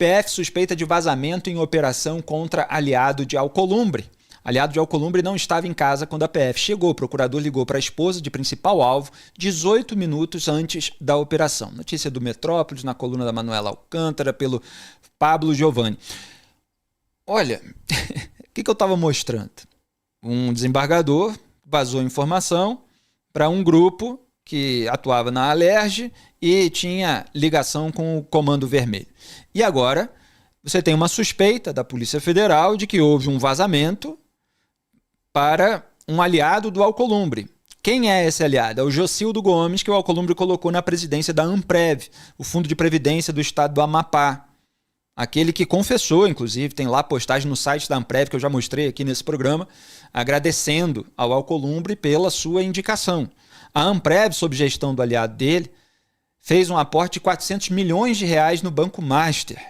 PF suspeita de vazamento em operação contra aliado de Alcolumbre. Aliado de Alcolumbre não estava em casa quando a PF chegou. O procurador ligou para a esposa de principal alvo 18 minutos antes da operação. Notícia do Metrópolis, na coluna da Manuela Alcântara, pelo Pablo Giovanni. Olha, o que eu estava mostrando? Um desembargador vazou informação para um grupo que atuava na Alerj e tinha ligação com o Comando Vermelho. E agora você tem uma suspeita da Polícia Federal de que houve um vazamento para um aliado do Alcolumbre. Quem é esse aliado? É o Jocildo Gomes, que o Alcolumbre colocou na presidência da ANPREV, o Fundo de Previdência do Estado do Amapá. Aquele que confessou, inclusive, tem lá postagem no site da ANPREV, que eu já mostrei aqui nesse programa, agradecendo ao Alcolumbre pela sua indicação. A ANPREV, sob gestão do aliado dele, fez um aporte de 400 milhões de reais no Banco Master,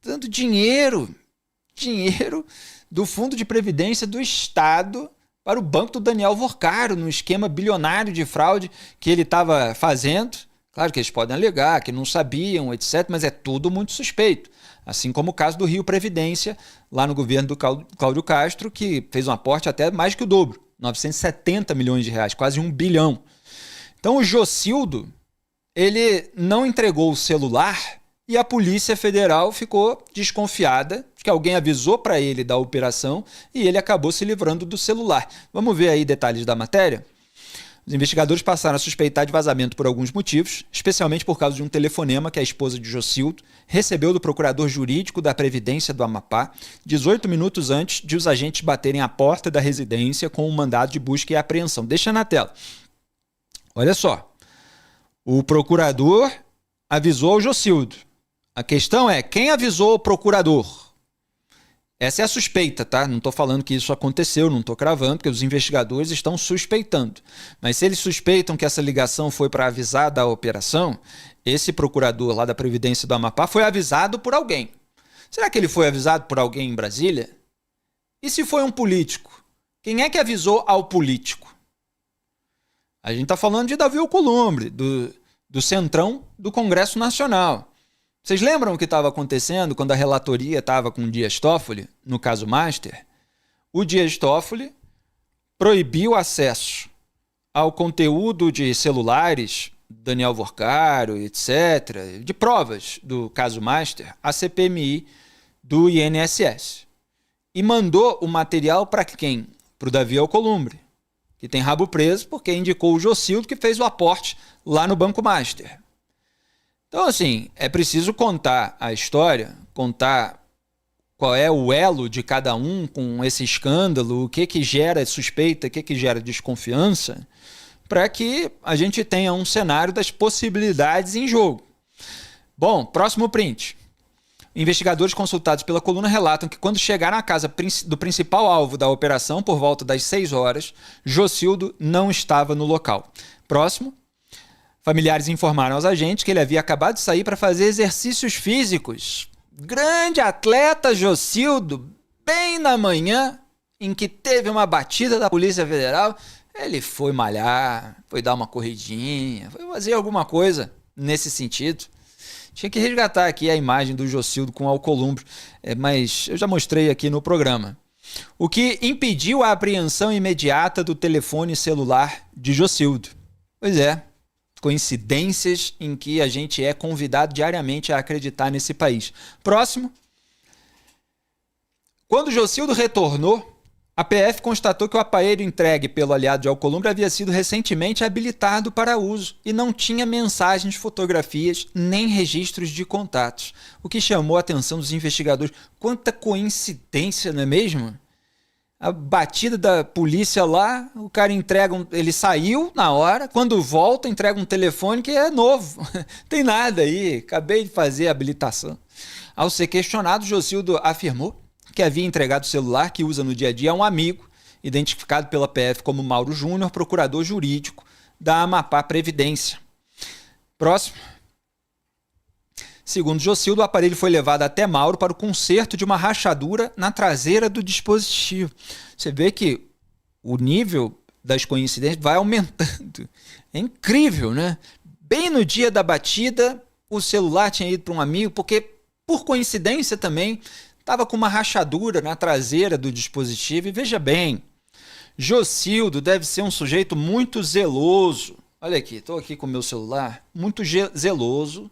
dando dinheiro do Fundo de Previdência do Estado para o banco do Daniel Vorcaro, no esquema bilionário de fraude que ele estava fazendo. Claro que eles podem alegar que não sabiam, etc., mas é tudo muito suspeito. Assim como o caso do Rio Previdência, lá no governo do Cláudio Castro, que fez um aporte até mais que o dobro, 970 milhões de reais, quase 1 bilhão. Então o Jocildo, ele não entregou o celular e a Polícia Federal ficou desconfiada de que alguém avisou para ele da operação e ele acabou se livrando do celular. Vamos ver aí detalhes da matéria? Os investigadores passaram a suspeitar de vazamento por alguns motivos, especialmente por causa de um telefonema que a esposa de Jocildo recebeu do procurador jurídico da Previdência do Amapá, 18 minutos antes de os agentes baterem à porta da residência com um mandado de busca e apreensão. Deixa na tela. Olha só. O procurador avisou ao Jocildo. A questão é, quem avisou o procurador? Essa é a suspeita, tá? Não estou falando que isso aconteceu, não estou cravando, porque os investigadores estão suspeitando. Mas se eles suspeitam que essa ligação foi para avisar da operação, esse procurador lá da Previdência do Amapá foi avisado por alguém. Será que ele foi avisado por alguém em Brasília? E se foi um político? Quem é que avisou ao político? A gente está falando de Davi Alcolumbre, do centrão do Congresso Nacional. Vocês lembram o que estava acontecendo quando a relatoria estava com o Dias Toffoli, no caso Master? O Dias Toffoli proibiu acesso ao conteúdo de celulares, Daniel Vorcaro, etc., de provas do caso Master, à CPMI do INSS. E mandou o material para quem? Para o Davi Alcolumbre, que tem rabo preso porque indicou o Jocildo que fez o aporte lá no Banco Master. Então, assim, é preciso contar a história, contar qual é o elo de cada um com esse escândalo, o que gera suspeita, o que gera desconfiança, para que a gente tenha um cenário das possibilidades em jogo. Bom, próximo print. Investigadores consultados pela coluna relatam que quando chegaram à casa do principal alvo da operação, por volta das 6 horas, Jocildo não estava no local. Próximo. Familiares informaram aos agentes que ele havia acabado de sair para fazer exercícios físicos. Grande atleta Jocildo, bem na manhã em que teve uma batida da Polícia Federal, ele foi malhar, foi dar uma corridinha, foi fazer alguma coisa nesse sentido. Tinha que resgatar aqui a imagem do Jocildo com Alcolumbre, mas eu já mostrei aqui no programa. O que impediu a apreensão imediata do telefone celular de Jocildo. Pois é. Coincidências em que a gente é convidado diariamente a acreditar nesse país. Próximo. Quando Jocildo retornou, a PF constatou que o aparelho entregue pelo aliado de Alcolumbre havia sido recentemente habilitado para uso e não tinha mensagens, fotografias nem registros de contatos, o que chamou a atenção dos investigadores. Quanta coincidência, não é mesmo? A batida da polícia lá, o cara entrega ele saiu na hora, quando volta entrega um telefone que é novo, tem nada aí, acabei de fazer a habilitação. Ao ser questionado, Jocildo afirmou que havia entregado o celular que usa no dia a dia a um amigo, identificado pela PF como Mauro Júnior, procurador jurídico da Amapá Previdência. Próximo. Segundo Jocildo, o aparelho foi levado até Mauro para o conserto de uma rachadura na traseira do dispositivo. Você vê que o nível das coincidências vai aumentando. É incrível, né? Bem no dia da batida, o celular tinha ido para um amigo, porque Por coincidência também, estava com uma rachadura na traseira do dispositivo. E veja bem, Jocildo deve ser um sujeito muito zeloso. Olha aqui, estou aqui com o meu celular. Muito zeloso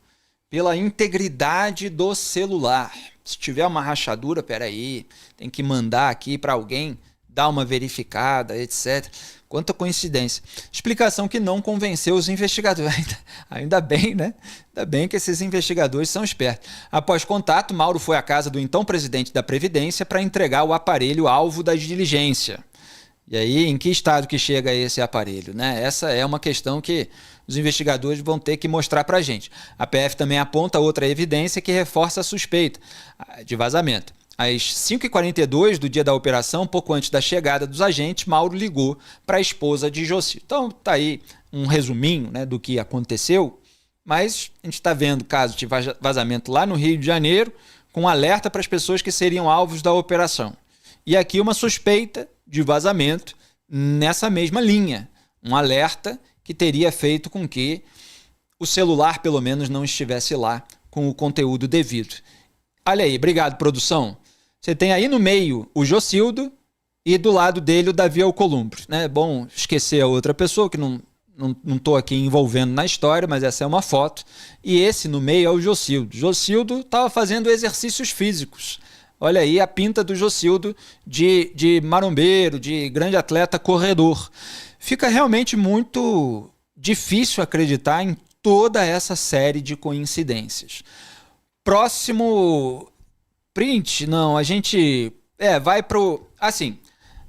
pela integridade do celular. Se tiver uma rachadura, peraí, tem que mandar aqui para alguém dar uma verificada, etc. Quanta coincidência. Explicação que não convenceu os investigadores. Ainda bem, né? Ainda bem que esses investigadores são espertos. Após contato, Mauro foi à casa do então presidente da Previdência para entregar o aparelho alvo da diligência. E aí, em que estado que chega esse aparelho, né? Essa é uma questão que os investigadores vão ter que mostrar para a gente. A PF também aponta outra evidência que reforça a suspeita de vazamento. Às 5h42 do dia da operação, pouco antes da chegada dos agentes, Mauro ligou para a esposa de Jocildo. Então, tá aí um resuminho, né, do que aconteceu, mas a gente está vendo caso de vazamento lá no Rio de Janeiro, com alerta para as pessoas que seriam alvos da operação. E aqui uma suspeita de vazamento nessa mesma linha. Um alerta que teria feito com que o celular, pelo menos, não estivesse lá com o conteúdo devido. Olha aí, obrigado, produção. Você tem aí no meio o Jocildo e do lado dele o Davi Alcolumbre. É bom esquecer a outra pessoa, que não estou aqui envolvendo na história, mas essa é uma foto. E esse no meio é o Jocildo. Jocildo estava fazendo exercícios físicos. Olha aí a pinta do Jocildo de marombeiro, de grande atleta corredor. Fica realmente muito difícil acreditar em toda essa série de coincidências. Próximo print, não, a gente vai pro... Assim,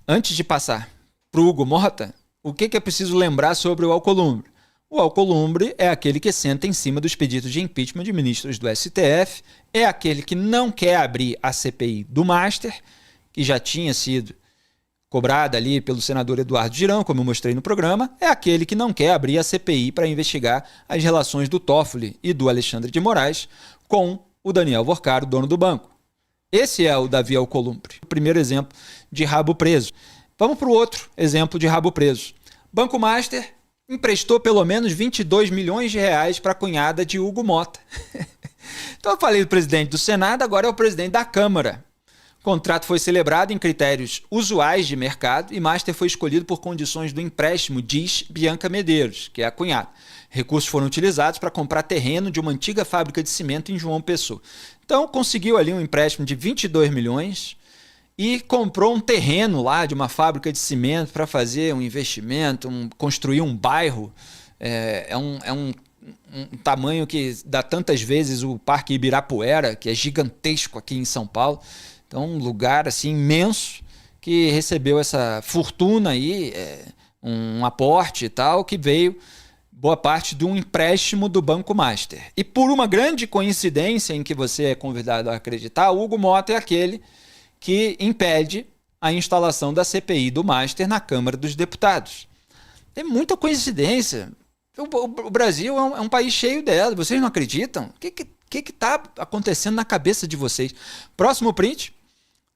antes de passar pro Hugo Mota, o que é preciso lembrar sobre o Alcolumbre? O Alcolumbre é aquele que senta em cima dos pedidos de impeachment de ministros do STF, é aquele que não quer abrir a CPI do Master, que já tinha sido cobrada ali pelo senador Eduardo Girão, como eu mostrei no programa, é aquele que não quer abrir a CPI para investigar as relações do Toffoli e do Alexandre de Moraes com o Daniel Vorcaro, dono do banco. Esse é o Davi Alcolumbre, o primeiro exemplo de rabo preso. Vamos para o outro exemplo de rabo preso. Banco Master emprestou pelo menos 22 milhões de reais para a cunhada de Hugo Mota. Então eu falei do presidente do Senado, agora é o presidente da Câmara. O contrato foi celebrado em critérios usuais de mercado e Master foi escolhido por condições do empréstimo, diz Bianca Medeiros, que é a cunhada. Recursos foram utilizados para comprar terreno de uma antiga fábrica de cimento em João Pessoa. Então conseguiu ali um empréstimo de 22 milhões e comprou um terreno lá de uma fábrica de cimento para fazer um investimento, construir um bairro. É um tamanho que dá tantas vezes o Parque Ibirapuera, que é gigantesco aqui em São Paulo. Então, um lugar assim imenso que recebeu essa fortuna aí, um aporte e tal, que veio boa parte de um empréstimo do Banco Master. E por uma grande coincidência em que você é convidado a acreditar, o Hugo Mota é aquele que impede a instalação da CPI do Master na Câmara dos Deputados. Tem muita coincidência. O Brasil é um país cheio dela. Vocês não acreditam? O que está acontecendo na cabeça de vocês? Próximo print.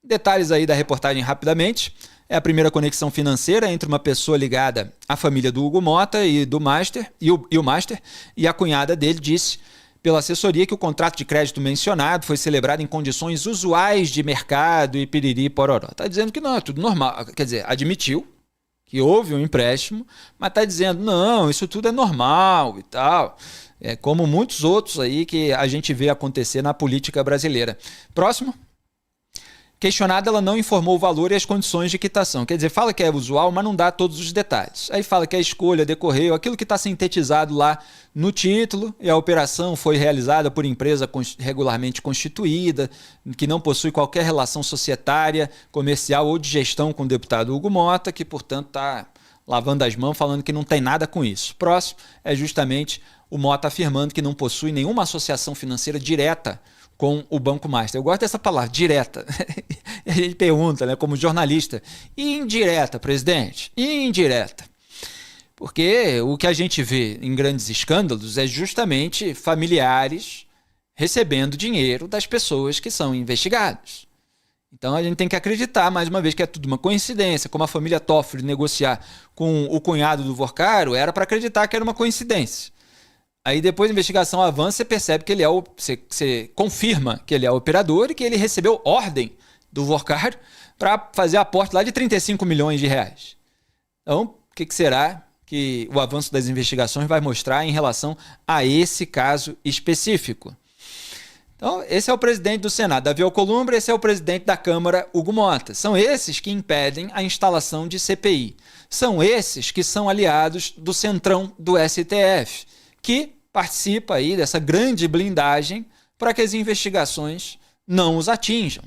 Detalhes aí da reportagem rapidamente. É a primeira conexão financeira entre uma pessoa ligada à família do Hugo Mota e do Master, e o Master, e a cunhada dele disse pela assessoria que o contrato de crédito mencionado foi celebrado em condições usuais de mercado e piriri pororó. Está dizendo que não, é tudo normal. Quer dizer, admitiu que houve um empréstimo, mas está dizendo, não, isso tudo é normal e tal. É como muitos outros aí que a gente vê acontecer na política brasileira. Próximo. Questionada, ela não informou o valor e as condições de quitação. Quer dizer, fala que é usual, mas não dá todos os detalhes. Aí fala que a escolha decorreu, aquilo que está sintetizado lá no título, e a operação foi realizada por empresa regularmente constituída, que não possui qualquer relação societária, comercial ou de gestão com o deputado Hugo Mota, que, portanto, está lavando as mãos, falando que não tem nada com isso. Próximo é justamente o Mota afirmando que não possui nenhuma associação financeira direta com o Banco Master. Eu gosto dessa palavra, direta. E a gente pergunta, né, como jornalista, e indireta, presidente? E indireta? Porque o que a gente vê em grandes escândalos é justamente familiares recebendo dinheiro das pessoas que são investigadas. Então a gente tem que acreditar, mais uma vez, que é tudo uma coincidência. Como a família Toffoli negociar com o cunhado do Vorcaro, era para acreditar que era uma coincidência. Aí depois a investigação avança, você percebe que ele é você confirma que ele é o operador e que ele recebeu ordem do Vorkar para fazer aporte lá de 35 milhões de reais. Então, o que será que o avanço das investigações vai mostrar em relação a esse caso específico? Então, esse é o presidente do Senado, Davi Alcolumbre, esse é o presidente da Câmara, Hugo Mota. São esses que impedem a instalação de CPI. São esses que são aliados do centrão do STF, que participa aí dessa grande blindagem para que as investigações não os atinjam.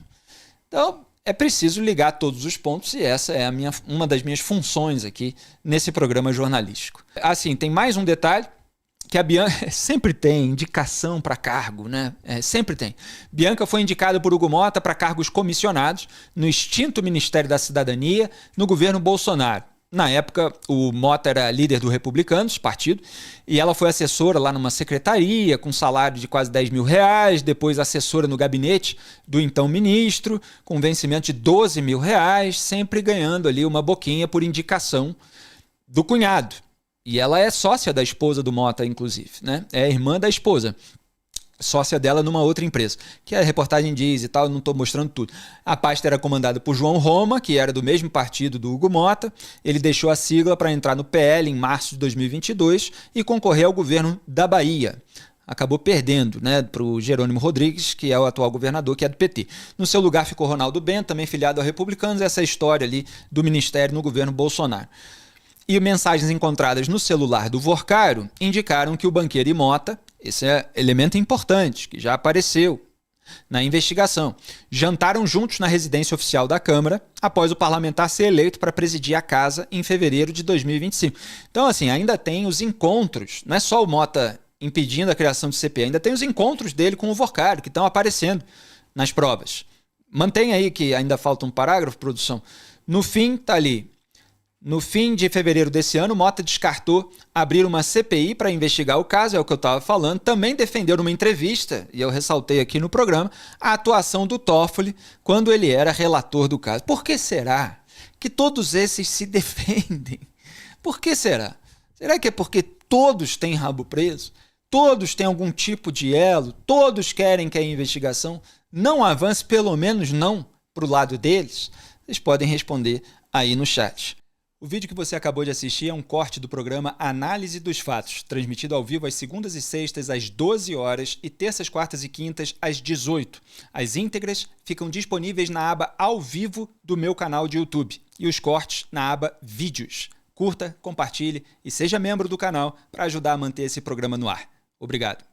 Então, é preciso ligar todos os pontos e essa é uma das minhas funções aqui nesse programa jornalístico. Assim, tem mais um detalhe, que a Bianca sempre tem indicação para cargo, né? Sempre tem. Bianca foi indicada por Hugo Mota para cargos comissionados no extinto Ministério da Cidadania no governo Bolsonaro. Na época, o Mota era líder do Republicanos, partido, e ela foi assessora lá numa secretaria com salário de quase 10 mil reais, depois assessora no gabinete do então ministro, com vencimento de 12 mil reais, sempre ganhando ali uma boquinha por indicação do cunhado. E ela é sócia da esposa do Mota, inclusive, né? É irmã da esposa, sócia dela numa outra empresa, que a reportagem diz e tal, não estou mostrando tudo. A pasta era comandada por João Roma, que era do mesmo partido do Hugo Mota. Ele deixou a sigla para entrar no PL em março de 2022 e concorrer ao governo da Bahia. Acabou perdendo, né, para o Jerônimo Rodrigues, que é o atual governador, que é do PT. No seu lugar ficou Ronaldo Bento, também filiado ao Republicanos, essa história ali do ministério no governo Bolsonaro. E mensagens encontradas no celular do Vorcaro indicaram que o banqueiro e Mota, esse é elemento importante, que já apareceu na investigação, jantaram juntos na residência oficial da Câmara após o parlamentar ser eleito para presidir a casa em fevereiro de 2025. Então, assim, ainda tem os encontros, não é só o Mota impedindo a criação de CPI, ainda tem os encontros dele com o Vorcaro, que estão aparecendo nas provas. Mantém aí que ainda falta um parágrafo, produção. No fim, tá ali. No fim de fevereiro desse ano, Mota descartou abrir uma CPI para investigar o caso, é o que eu estava falando. Também defendeu numa entrevista, e eu ressaltei aqui no programa, a atuação do Toffoli quando ele era relator do caso. Por que será que todos esses se defendem? Por que será? Será que é porque todos têm rabo preso? Todos têm algum tipo de elo? Todos querem que a investigação não avance, pelo menos não para o lado deles? Vocês podem responder aí no chat. O vídeo que você acabou de assistir é um corte do programa Análise dos Fatos, transmitido ao vivo às segundas e sextas às 12 horas e terças, quartas e quintas às 18. As íntegras ficam disponíveis na aba Ao Vivo do meu canal de YouTube e os cortes na aba Vídeos. Curta, compartilhe e seja membro do canal para ajudar a manter esse programa no ar. Obrigado.